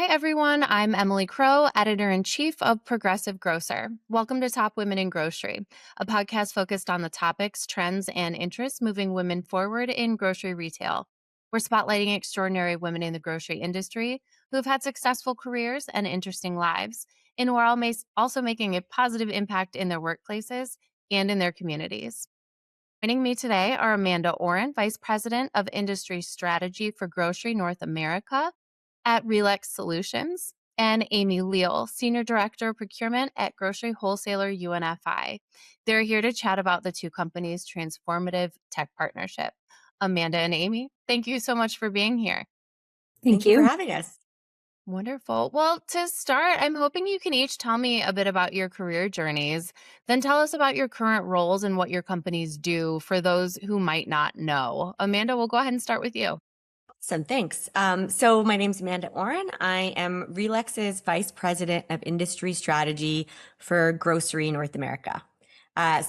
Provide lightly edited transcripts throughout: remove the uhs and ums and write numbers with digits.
everyone. I'm Emily Crow, editor-in-chief of Progressive Grocer. Welcome to Top Women in Grocery, a podcast focused on the topics, trends, and interests moving women forward in grocery retail. We're spotlighting extraordinary women in the grocery industry who've had successful careers and interesting lives, and who are also making a positive impact in their workplaces and in their communities. Joining me today are Amanda Oren, Vice President of Industry Strategy for Grocery North America at RELEX Solutions, and Amy Leal, Senior Director of Procurement at grocery wholesaler UNFI. They're here to chat about the two companies' transformative tech partnership. Amanda and Amy, thank you so much for being here. Thank you for having us. Wonderful. Well, to start, I'm hoping you can each tell me a bit about your career journeys, then tell us about your current roles and what your companies do for those who might not know. Amanda, we'll go ahead and start with you. Awesome, thanks. So my name's Amanda Oren. I am RELEX's Vice President of Industry Strategy for Grocery North America.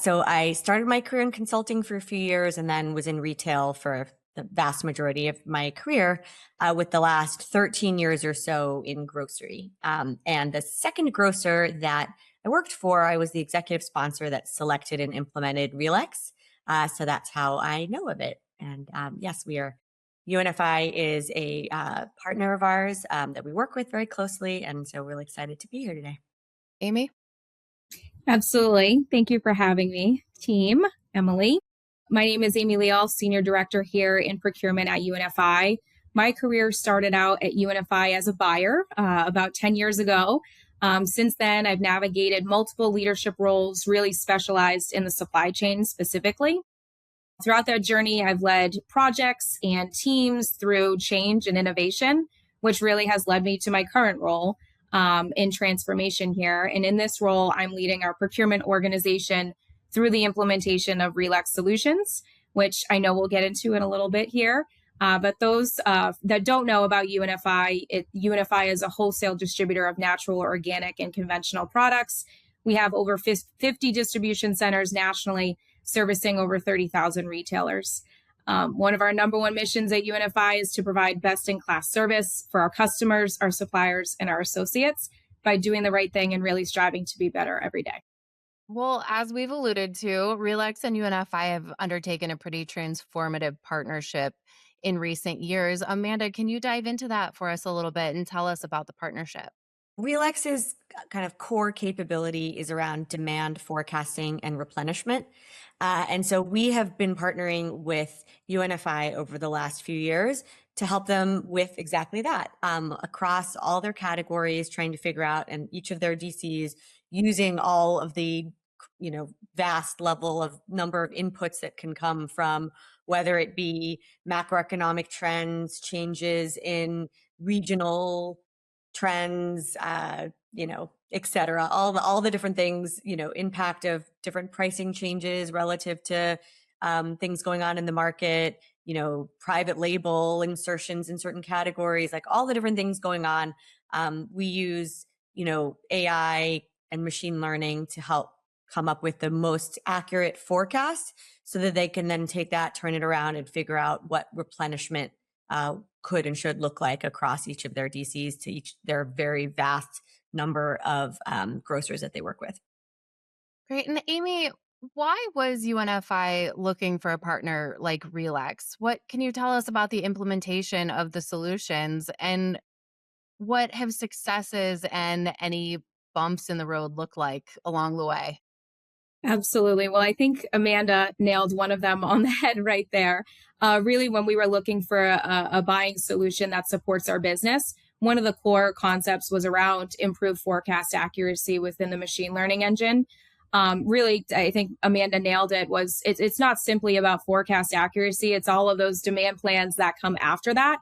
So I started my career in consulting for a few years and then was in retail for the vast majority of my career, with the last 13 years or so in grocery. And the second grocer that I worked for, I was the executive sponsor that selected and implemented RELEX. So that's how I know of it. And yes, UNFI is a partner of ours that we work with very closely. And so we're really excited to be here today. Amy? Absolutely. Thank you for having me, team. Emily. My name is Amy Leal, Senior Director here in procurement at UNFI. My career started out at UNFI as a buyer about 10 years ago. Since then, I've navigated multiple leadership roles, really specialized in the supply chain specifically. Throughout that journey, I've led projects and teams through change and innovation, which really has led me to my current role in transformation here. And in this role, I'm leading our procurement organization through the implementation of RELEX Solutions, which I know we'll get into in a little bit here. But those that don't know about UNFI, UNFI is a wholesale distributor of natural, organic, and conventional products. We have over 50 distribution centers nationally, servicing over 30,000 retailers. One of our number one missions at UNFI is to provide best-in-class service for our customers, our suppliers, and our associates by doing the right thing and really striving to be better every day. Well, as we've alluded to, RELEX and UNFI have undertaken a pretty transformative partnership in recent years. Amanda, can you dive into that for us a little bit and tell us about the partnership? RELEX's kind of core capability is around demand forecasting and replenishment. And so we have been partnering with UNFI over the last few years to help them with exactly that, across all their categories, trying to figure out, and each of their DCs using all of the vast level of number of inputs that can come from whether it be macroeconomic trends, changes in regional trends, et cetera, all the different things, impact of different pricing changes relative to things going on in the market, private label insertions in certain categories, like all the different things going on. We use, AI and machine learning to help come up with the most accurate forecast so that they can then take that, turn it around, and figure out what replenishment could and should look like across each of their DCs to their very vast number of grocers that they work with. Great. And Amy, why was UNFI looking for a partner like RELEX? What can you tell us about the implementation of the solutions, and what have successes and any bumps in the road look like along the way? Absolutely. Well, I think Amanda nailed one of them on the head right there. Really, when we were looking for a buying solution that supports our business, one of the core concepts was around improved forecast accuracy within the machine learning engine. Really, I think Amanda nailed it. It's not simply about forecast accuracy. It's all of those demand plans that come after that.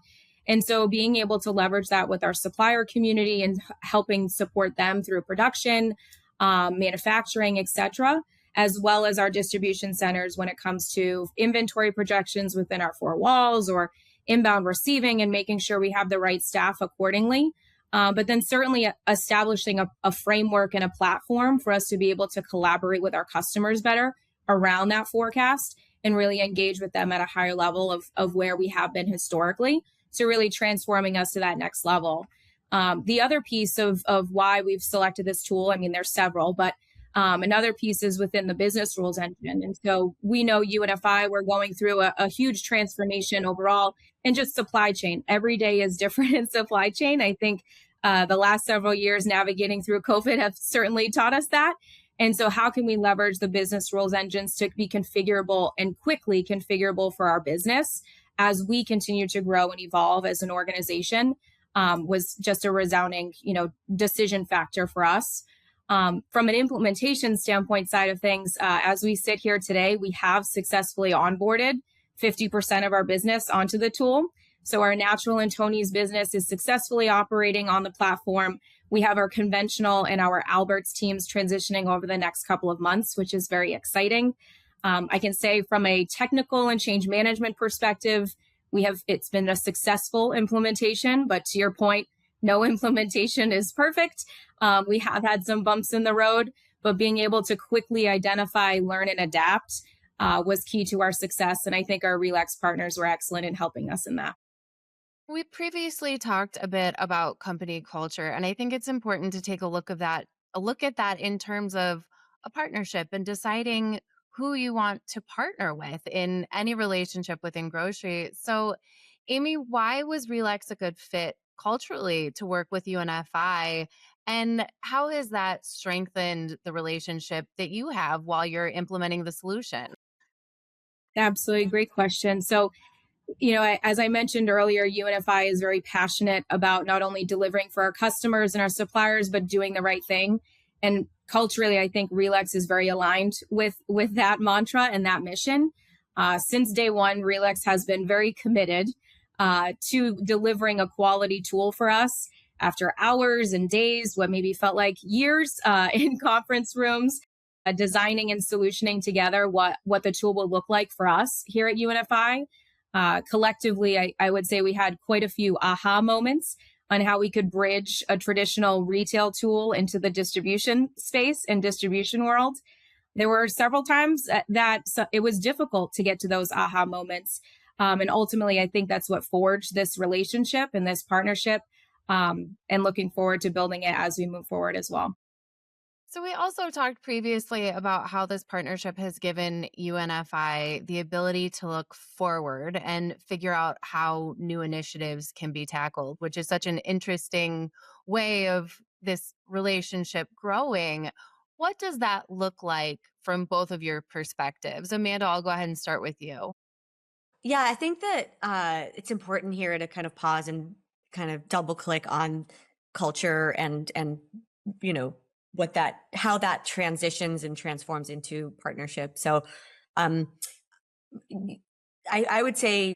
And so being able to leverage that with our supplier community and helping support them through production, manufacturing, et cetera, as well as our distribution centers when it comes to inventory projections within our four walls or inbound receiving and making sure we have the right staff accordingly. But then certainly establishing a framework and a platform for us to be able to collaborate with our customers better around that forecast and really engage with them at a higher level of where we have been historically. So really transforming us to that next level. The other piece of why we've selected this tool, I mean, there's several, but another piece is within the business rules engine. And so we know UNFI, we're going through a huge transformation overall in just supply chain. Every day is different in supply chain. I think the last several years navigating through COVID have certainly taught us that. And so how can we leverage the business rules engines to be configurable and quickly configurable for our business as we continue to grow and evolve as an organization? Was just a resounding, decision factor for us. From an implementation standpoint side of things, as we sit here today, we have successfully onboarded 50% of our business onto the tool. So our Natural and Tony's business is successfully operating on the platform. We have our conventional and our Alberts teams transitioning over the next couple of months, which is very exciting. I can say from a technical and change management perspective, it's been a successful implementation, but to your point, no implementation is perfect. We have had some bumps in the road, but being able to quickly identify, learn, and adapt was key to our success. And I think our RELEX partners were excellent in helping us in that. We previously talked a bit about company culture, and I think it's important to take a look at that in terms of a partnership and deciding who you want to partner with in any relationship within grocery. So, Amy, why was Relax a good fit culturally to work with UNFI? And how has that strengthened the relationship that you have while you're implementing the solution? Absolutely. Great question. So, as I mentioned earlier, UNFI is very passionate about not only delivering for our customers and our suppliers, but doing the right thing. And culturally, I think Relex is very aligned with that mantra and that mission. Since day one, Relex has been very committed to delivering a quality tool for us after hours and days, what maybe felt like years in conference rooms, designing and solutioning together what the tool will look like for us here at UNFI. Collectively, I would say we had quite a few aha moments on how we could bridge a traditional retail tool into the distribution space and distribution world. There were several times that it was difficult to get to those aha moments. And ultimately, I think that's what forged this relationship and this partnership, and looking forward to building it as we move forward as well. So, we also talked previously about how this partnership has given UNFI the ability to look forward and figure out how new initiatives can be tackled, which is such an interesting way of this relationship growing. What does that look like from both of your perspectives? Amanda, I'll go ahead and start with you. Yeah, I think that it's important here to kind of pause and kind of double click on culture and you know how that transitions and transforms into partnership. So um, I would say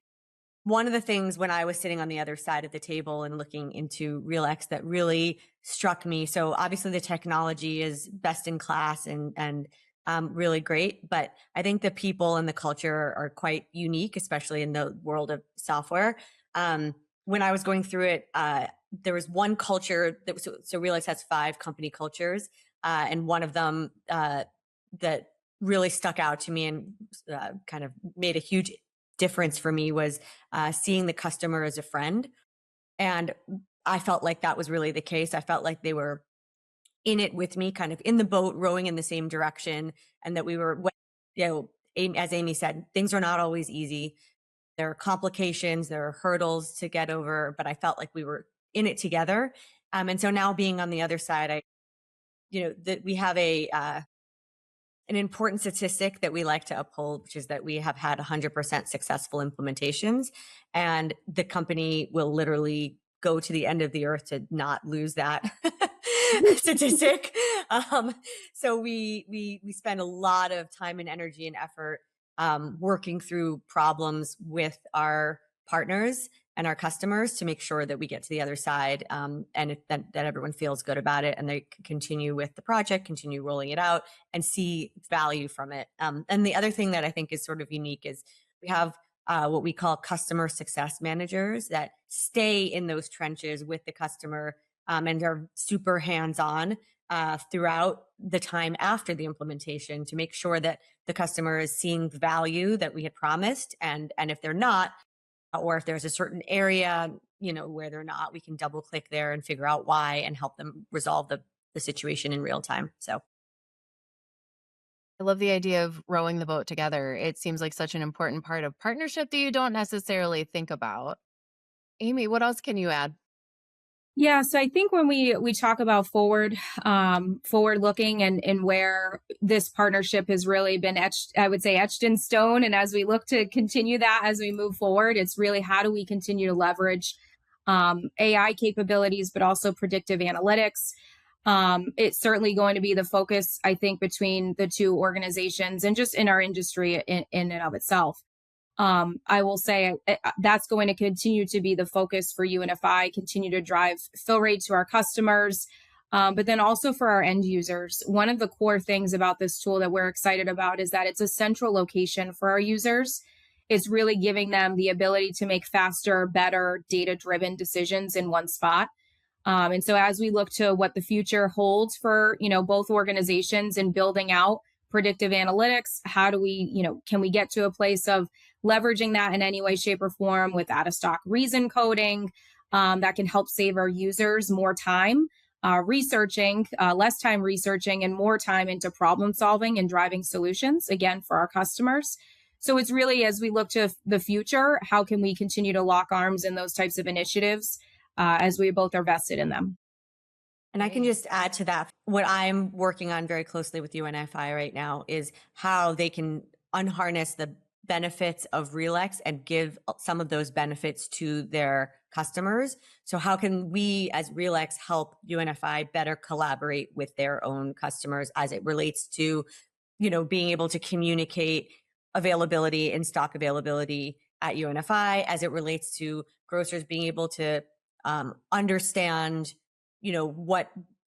one of the things when I was sitting on the other side of the table and looking into RealX that really struck me. So obviously the technology is best in class and really great, but I think the people and the culture are quite unique, especially in the world of software. When I was going through it, there was one culture that was, so RealX has 5 company cultures, and one of them that really stuck out to me and kind of made a huge difference for me was seeing the customer as a friend. And I felt like that was really the case. I felt like they were in it with me, kind of in the boat, rowing in the same direction. And that we were, as Amy said, things are not always easy. There are complications, there are hurdles to get over, but I felt like we were in it together. And so now being on the other side, that we have an important statistic that we like to uphold, which is that we have had 100% successful implementations, and the company will literally go to the end of the earth to not lose that statistic. So we spend a lot of time and energy and effort working through problems with our partners and our customers to make sure that we get to the other side, that everyone feels good about it and they can continue with the project, continue rolling it out and see value from it. And the other thing that I think is sort of unique is we have what we call customer success managers that stay in those trenches with the customer and are super hands-on throughout the time after the implementation to make sure that the customer is seeing value that we had promised. And if they're not, or if there's a certain area where they're not, we can double click there and figure out why and help them resolve the situation in real time. So I love the idea of rowing the boat together. It seems like such an important part of partnership that you don't necessarily think about. Amy, what else can you add? Yeah, so I think when we talk about forward looking and where this partnership has really been etched, I would say etched in stone. And as we look to continue that as we move forward, it's really how do we continue to leverage AI capabilities, but also predictive analytics. It's certainly going to be the focus, I think, between the two organizations and just in our industry in and of itself. I will say that's going to continue to be the focus for UNFI, continue to drive fill rate to our customers, but then also for our end users. One of the core things about this tool that we're excited about is that it's a central location for our users. It's really giving them the ability to make faster, better, data-driven decisions in one spot. And so as we look to what the future holds for, both organizations in building out predictive analytics, how do we, can we get to a place of leveraging that in any way, shape, or form with out of stock reason coding that can help save our users more time researching, less time researching, and more time into problem solving and driving solutions, again, for our customers. So it's really, as we look to the future, how can we continue to lock arms in those types of initiatives as we both are vested in them? And I can just add to that. What I'm working on very closely with UNFI right now is how they can unharness the benefits of RELEX and give some of those benefits to their customers. So how can we as RELEX help UNFI better collaborate with their own customers as it relates to, being able to communicate availability and stock availability at UNFI, as it relates to grocers being able to understand what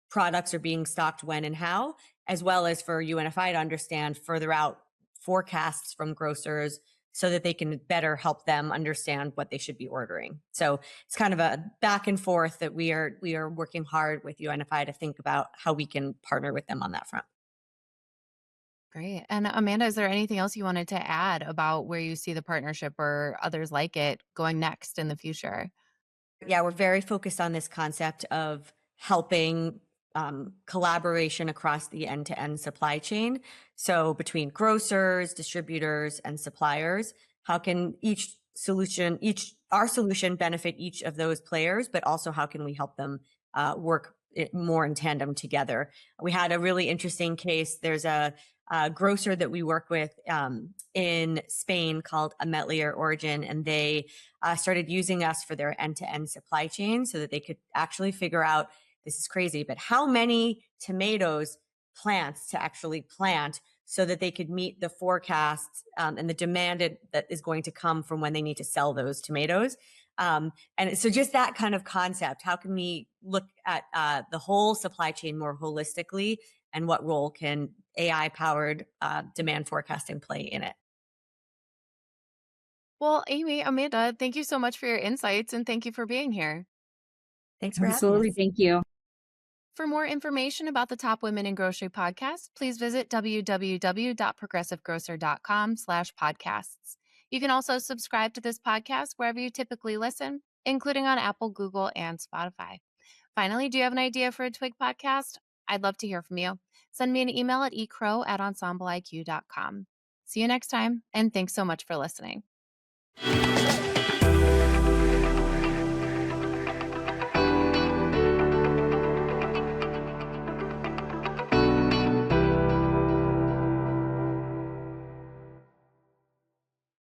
products are being stocked when and how, as well as for UNFI to understand further out forecasts from grocers so that they can better help them understand what they should be ordering. So it's kind of a back and forth that we are working hard with UNFI to think about how we can partner with them on that front. Great. And Amanda, is there anything else you wanted to add about where you see the partnership or others like it going next in the future? Yeah, we're very focused on this concept of helping collaboration across the end-to-end supply chain. So between grocers, distributors, and suppliers, how can our solution benefit each of those players, but also how can we help them work more in tandem together? We had a really interesting case. There's a grocer that we work with in Spain called Origin, and they started using us for their end-to-end supply chain so that they could actually figure out, this is crazy, but how many tomatoes plants to actually plant so that they could meet the forecasts and the demand that is going to come from when they need to sell those tomatoes. And so just that kind of concept, how can we look at the whole supply chain more holistically, and what role can AI-powered demand forecasting play in it? Well, Amy, Amanda, thank you so much for your insights and thank you for being here. Thanks for having Absolutely. us. Thank you. For more information about the Top Women in Grocery podcast, please visit www.progressivegrocer.com/podcasts. You can also subscribe to this podcast wherever you typically listen, including on Apple, Google, and Spotify. Finally, do you have an idea for a Twig podcast? I'd love to hear from you. Send me an email at ecrow@ensembleiq.com. See you next time, and thanks so much for listening.